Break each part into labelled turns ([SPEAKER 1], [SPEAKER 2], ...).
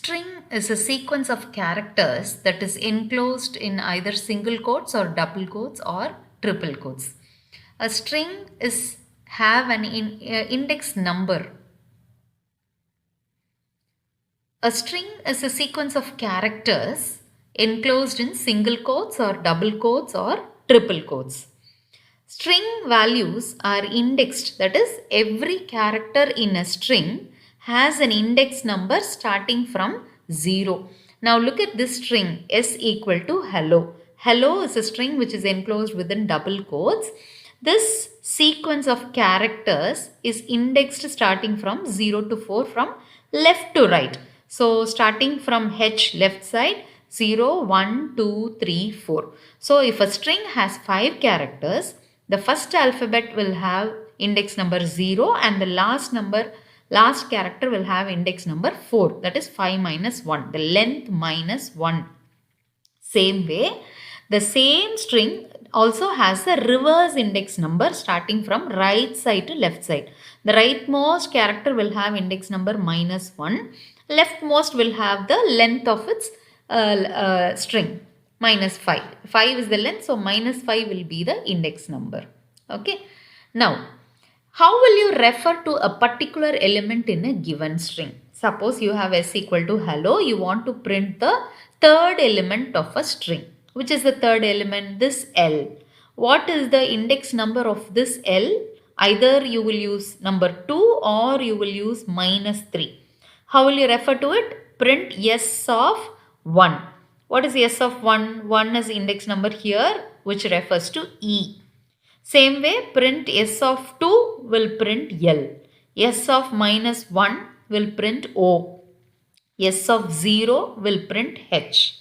[SPEAKER 1] String is a sequence of characters that is enclosed in either single quotes or double quotes or triple quotes. A string is have an index number. A string is a sequence of characters enclosed in single quotes or double quotes or triple quotes. String values are indexed, that is, every character in a string has an index number starting from 0. Now look at this string s equal to hello. Hello is a string which is enclosed within double quotes. This sequence of characters is indexed starting from 0 to 4 from left to right. So starting from H left side 0, 1, 2, 3, 4. So if a string has 5 characters, the first alphabet will have index number 0 and the last character will have index number 4, that is 5 minus 1, the length minus 1. Same way, the same string also has a reverse index number starting from right side to left side. The rightmost character will have index number minus 1, leftmost will have the length of its string minus 5. 5 is the length, so minus 5 will be the index number. Okay. Now, how will you refer to a particular element in a given string? Suppose you have s equal to hello, you want to print the third element of a string. Which is the third element? This L. What is the index number of this L? Either you will use number 2 or you will use minus 3. How will you refer to it? Print s of 1. What is s of 1? 1 is index number here, which refers to E. Same way, print s of 2 will print L. S of minus 1 will print O. S of 0 will print H.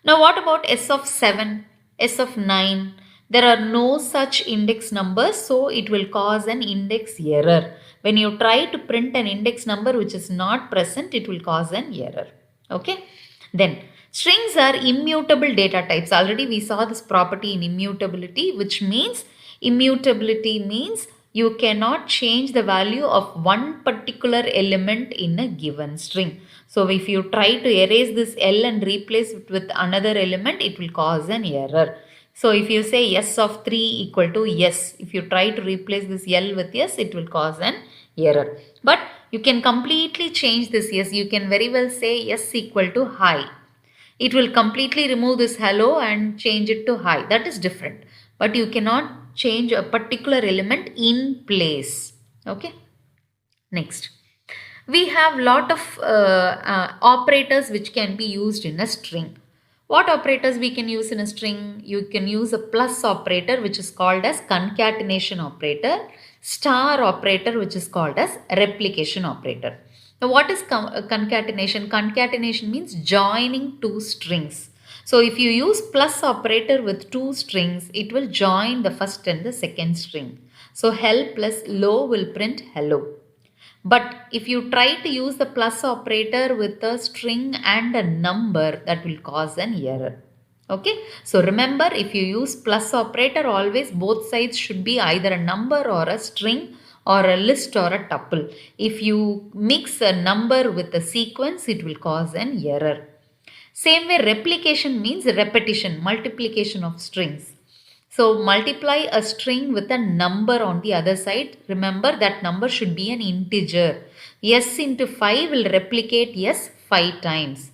[SPEAKER 1] Now what about s of 7, s of 9? There are no such index numbers, so it will cause an index error. When you try to print an index number which is not present, it will cause an error. Okay. Then strings are immutable data types. Already we saw this property in immutability, which means you cannot change the value of one particular element in a given string. So if you try to erase this L and replace it with another element, it will cause an error. So if you say s of 3 equal to s, if you try to replace this L with s, it will cause an error. But you can completely change this s. You can very well say s equal to hi. It will completely remove this hello and change it to hi. That is different. But you cannot change a particular element in place. Okay. Next. We have lot of operators which can be used in a string. What operators we can use in a string? You can use a plus operator which is called as concatenation operator, star operator which is called as replication operator. Now what is concatenation? Concatenation means joining two strings. So if you use plus operator with two strings, it will join the first and the second string. So hell plus low will print hello. But if you try to use the plus operator with a string and a number, that will cause an error. Okay. So remember, if you use plus operator, always both sides should be either a number or a string or a list or a tuple. If you mix a number with a sequence, it will cause an error. Same way, replication means repetition, multiplication of strings. So multiply a string with a number on the other side. Remember that number should be an integer. S into 5 will replicate S 5 times.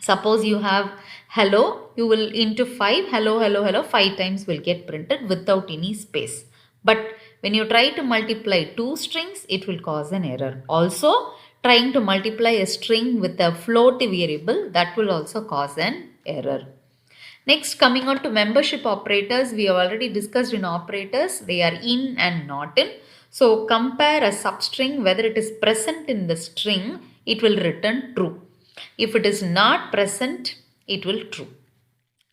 [SPEAKER 1] Suppose you have hello, you will into 5, hello, hello, hello, 5 times will get printed without any space. But when you try to multiply two strings, it will cause an error. Also, trying to multiply a string with a float variable, that will also cause an error. Next, coming on to membership operators, we have already discussed in operators, they are in and not in. So compare a substring, whether it is present in the string, it will return true. If it is not present, it will true.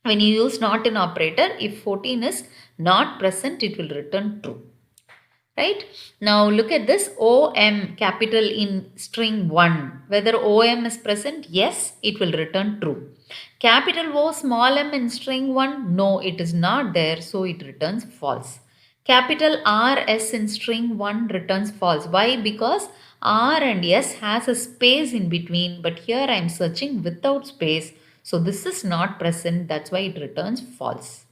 [SPEAKER 1] When you use not in operator, if 14 is not present, it will return true. Right? Now look at this OM capital in string 1. Whether OM is present, yes, it will return true. Capital O small m in string 1, no, it is not there, so it returns false. Capital R S in string 1 returns false. Why? Because R and S has a space in between, but here I am searching without space. So this is not present, that's why it returns false.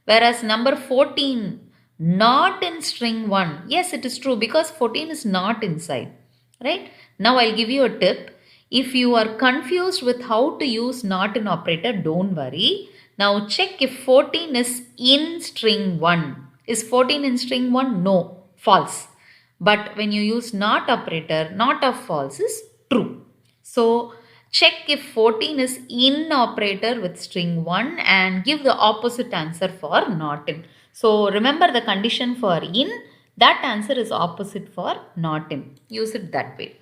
[SPEAKER 1] Whereas number 14, not in string 1. Yes, it is true because 14 is not inside. Right? Now I'll give you a tip. If you are confused with how to use not in operator, don't worry. Now check if 14 is in string 1. Is 14 in string 1? No, false. But when you use not operator, not of false is true. So check if 14 is in operator with string 1 and give the opposite answer for not in. So remember the condition for in, that answer is opposite for not in. Use it that way.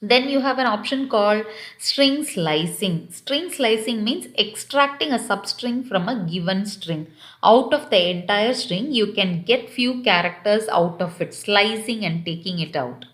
[SPEAKER 1] Then you have an option called string slicing. String slicing means extracting a substring from a given string. Out of the entire string, you can get few characters out of it, slicing and taking it out.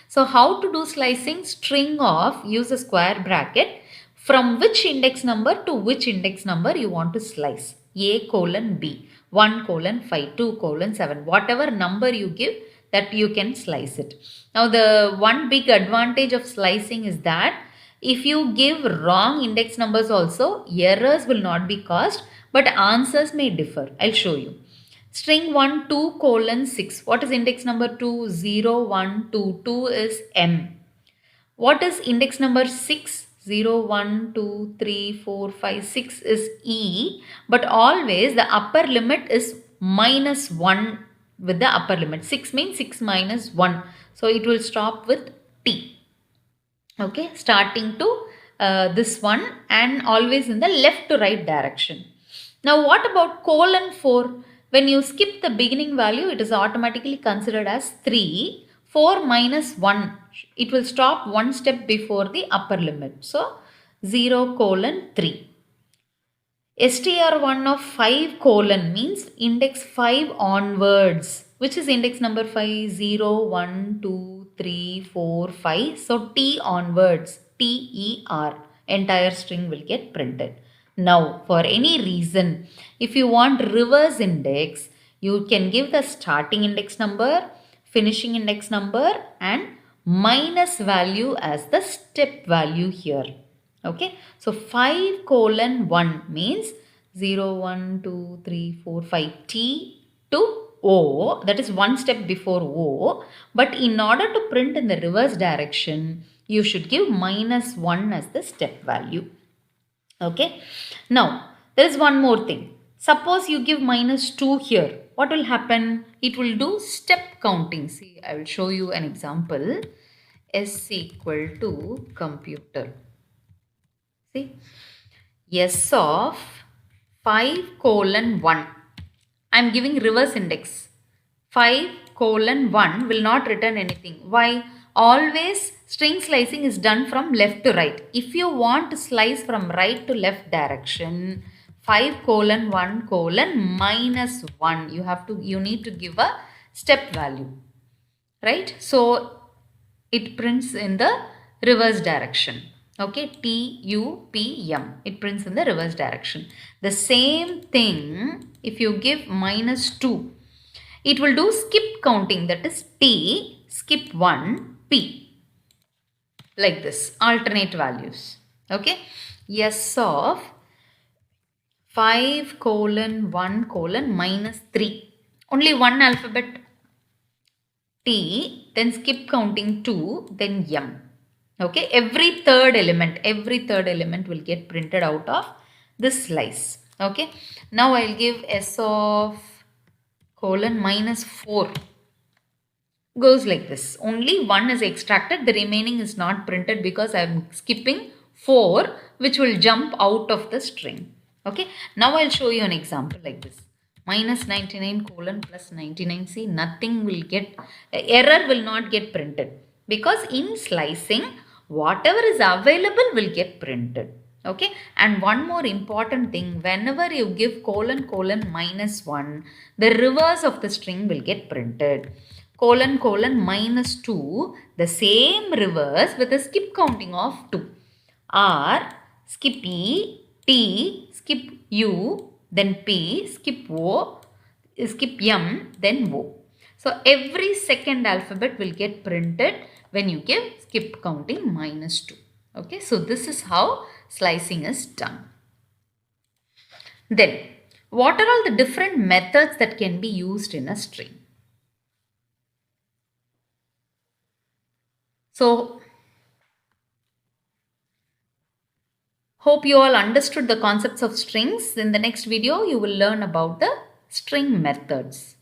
[SPEAKER 1] So how to do slicing? String of, use a square bracket, from which index number to which index number you want to slice. A colon B, 1 colon 5, 2 colon 7, whatever number you give, that you can slice it. Now the one big advantage of slicing is that if you give wrong index numbers also, errors will not be caused, but answers may differ. I'll show you. String 1, 2 colon 6. What is index number 2? 0, 1, 2. 2 is M. What is index number 6? 0, 1, 2, 3, 4, 5, 6 is E. But always the upper limit is minus 1 with the upper limit. 6 means 6 minus 1. So it will stop with T. Okay, starting to this one and always in the left to right direction. Now what about colon 4? When you skip the beginning value, it is automatically considered as 3. 4 minus 1, it will stop one step before the upper limit. So 0 colon 3. str1 of 5 colon means index 5 onwards. Which is index number 5? 0, 1, 2, 3, 4, 5. So T onwards, TER, entire string will get printed. Now, for any reason, if you want reverse index, you can give the starting index number, finishing index number and minus value as the step value here. Okay. So, 5 colon 1 means 0, 1, 2, 3, 4, 5, T to O, that is one step before O. But in order to print in the reverse direction, you should give minus 1 as the step value. Okay. Now, there is one more thing. Suppose you give minus 2 here. What will happen? It will do step counting. See, I will show you an example. S equal to computer. See, S of 5 colon 1. I am giving reverse index. 5 colon 1 will not return anything. Why? Always string slicing is done from left to right. If you want to slice from right to left direction, 5 colon 1 colon minus 1, you need to give a step value. Right? So it prints in the reverse direction. Okay, TUPM. It prints in the reverse direction. The same thing, if you give minus 2, it will do skip counting, that is T, skip 1, P. Like this, alternate values. Okay, S of 5 colon 1 colon minus 3. Only one alphabet T, then skip counting 2, then M. Okay, every third element will get printed out of this slice. Okay, now I'll give S of colon minus 4. Goes like this. Only 1 is extracted, the remaining is not printed because I am skipping 4, which will jump out of the string. Okay, now I'll show you an example like this. Minus 99 colon plus 99. See, nothing will get, error will not get printed because in slicing, whatever is available will get printed. Okay, and one more important thing, whenever you give colon colon minus 1, the reverse of the string will get printed. Colon colon minus 2, the same reverse with a skip counting of 2. R, skip E, T, skip U, then P, skip O, skip M, then O. So every second alphabet will get printed when you give skip counting -2. Okay, so this is how slicing is done. Then, what are all the different methods that can be used in a string? So, hope you all understood the concepts of strings. In the next video, you will learn about the string methods.